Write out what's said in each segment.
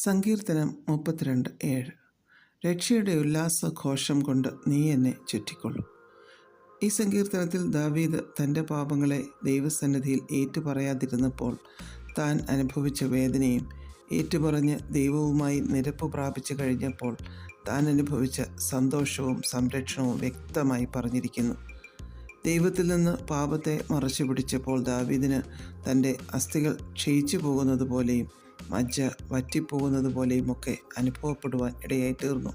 സങ്കീർത്തനം 32:7. രക്ഷയുടെ ഉല്ലാസഘോഷം കൊണ്ട് നീ എന്നെ ചുറ്റിക്കൊള്ളും. ഈ സങ്കീർത്തനത്തിൽ ദാവീദ് തൻ്റെ പാപങ്ങളെ ദൈവസന്നിധിയിൽ ഏറ്റുപറയാതിരുന്നപ്പോൾ താൻ അനുഭവിച്ച വേദനയും, ഏറ്റുപറഞ്ഞ് ദൈവവുമായി നിരപ്പ് പ്രാപിച്ചു കഴിഞ്ഞപ്പോൾ താൻ അനുഭവിച്ച സന്തോഷവും സംരക്ഷണവും വ്യക്തമായി പറഞ്ഞിരിക്കുന്നു. ദൈവത്തിൽ നിന്ന് പാപത്തെ മറച്ചു പിടിച്ചപ്പോൾ ദാവീദിന് തൻ്റെ അസ്ഥികൾ ക്ഷയിച്ചു പോകുന്നത് പോലെയും മജ്ജ വറ്റിപ്പോകുന്നത് പോലെയുമൊക്കെ അനുഭവപ്പെടുവാൻ ഇടയായി തീർന്നു.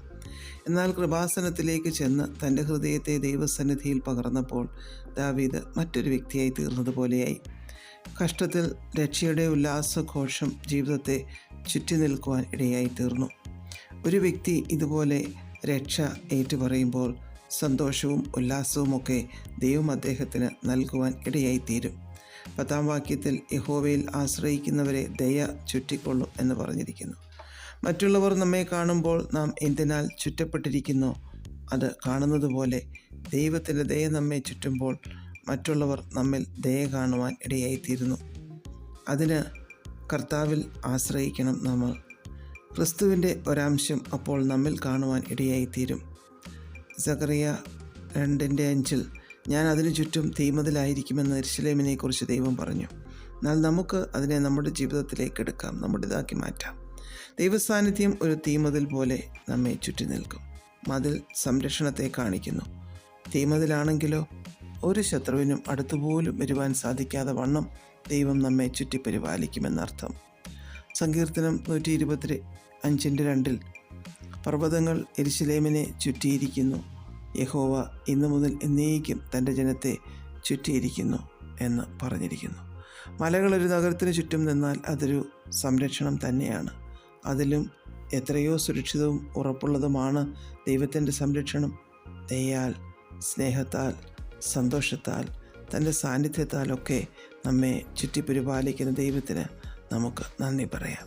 എന്നാൽ കൃപാസനത്തിലേക്ക് ചെന്ന് തൻ്റെ ഹൃദയത്തെ ദൈവസന്നിധിയിൽ പകർന്നപ്പോൾ ദാവീദ് മറ്റൊരു വ്യക്തിയായി തീർന്നതുപോലെയായി. കഷ്ടത്തിൽ രക്ഷയുടെ ഉല്ലാസഘോഷം ജീവിതത്തെ ചുറ്റി നിൽക്കുവാൻ ഇടയായി തീർന്നു. ഒരു വ്യക്തി ഇതുപോലെ രക്ഷ ഏറ്റുപറയുമ്പോൾ സന്തോഷവും ഉല്ലാസവുമൊക്കെ ദൈവം അദ്ദേഹത്തിന് നൽകുവാൻ ഇടയായിത്തീരും. 10-ാം വാക്യത്തിൽ യഹോവയിൽ ആശ്രയിക്കുന്നവരെ ദയ ചുറ്റിക്കൊള്ളും എന്ന് പറഞ്ഞിരിക്കുന്നു. മറ്റുള്ളവർ നമ്മെ കാണുമ്പോൾ നാം എന്തിനാൽ ചുറ്റപ്പെട്ടിരിക്കുന്നോ അത് കാണുന്നത് പോലെ ദൈവത്തിൻ്റെ ദയ നമ്മെ ചുറ്റുമ്പോൾ മറ്റുള്ളവർ നമ്മിൽ ദയ കാണുവാൻ ഇടയായിത്തീരുന്നു. അതിന് കർത്താവിൽ ആശ്രയിക്കണം നമ്മൾ. ക്രിസ്തുവിൻ്റെ ഒരംശം അപ്പോൾ നമ്മിൽ കാണുവാൻ ഇടയായിത്തീരും. സഖറിയ 2:5 ഞാൻ അതിനു ചുറ്റും തീമതിലായിരിക്കുമെന്ന് യെരൂശലേമിനെക്കുറിച്ച് ദൈവം പറഞ്ഞു. എന്നാൽ നമുക്ക് അതിനെ നമ്മുടെ ജീവിതത്തിലേക്ക് എടുക്കാം, നമ്മുടേതാക്കി മാറ്റാം. ദൈവസാന്നിധ്യം ഒരു തീമതിൽ പോലെ നമ്മെ ചുറ്റി നിൽക്കും. മതിൽ സംരക്ഷണത്തെ കാണിക്കുന്നു. തീമതിലാണെങ്കിലോ ഒരു ശത്രുവിനും അടുത്തുപോലും വരുവാൻ സാധിക്കാതെ വണ്ണം ദൈവം നമ്മെ ചുറ്റി പരിപാലിക്കുമെന്നർത്ഥം. സങ്കീർത്തനം 125:2 പർവ്വതങ്ങൾ യെരൂശലേമിനെ ചുറ്റിയിരിക്കുന്നു. യഹോവ ഇന്നു മുതൽ എന്നേക്കും തൻ്റെ ജനത്തെ ചുറ്റിയിരിക്കുന്നു എന്ന് പറഞ്ഞിരിക്കുന്നു. മലകളൊരു നഗരത്തിന് ചുറ്റും നിന്നാൽ അതൊരു സംരക്ഷണം തന്നെയാണ്. അതിലും എത്രയോ സുരക്ഷിതവും ഉറപ്പുള്ളതുമാണ് ദൈവത്തിൻ്റെ സംരക്ഷണം. ദയയാൽ, സ്നേഹത്താൽ, സന്തോഷത്താൽ, തൻ്റെ സാന്നിധ്യത്താലൊക്കെ നമ്മെ ചുറ്റിപ്പരിപാലിക്കുന്ന ദൈവത്തിന് നമുക്ക് നന്ദി പറയാം.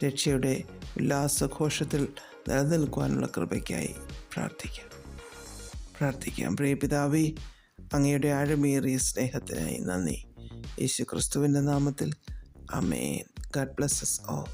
രക്ഷയുടെ ഉല്ലാസഘോഷത്തിൽ നിലനിൽക്കുവാനുള്ള കൃപയ്ക്കായി പ്രാർത്ഥിക്കാം. പ്രിയ പിതാവേ, അങ്ങയുടെ ആഴമേറിയ സ്നേഹത്തിനായി നന്ദി. യേശു ക്രിസ്തുവിൻ്റെ നാമത്തിൽ ആമേൻ. God bless us all.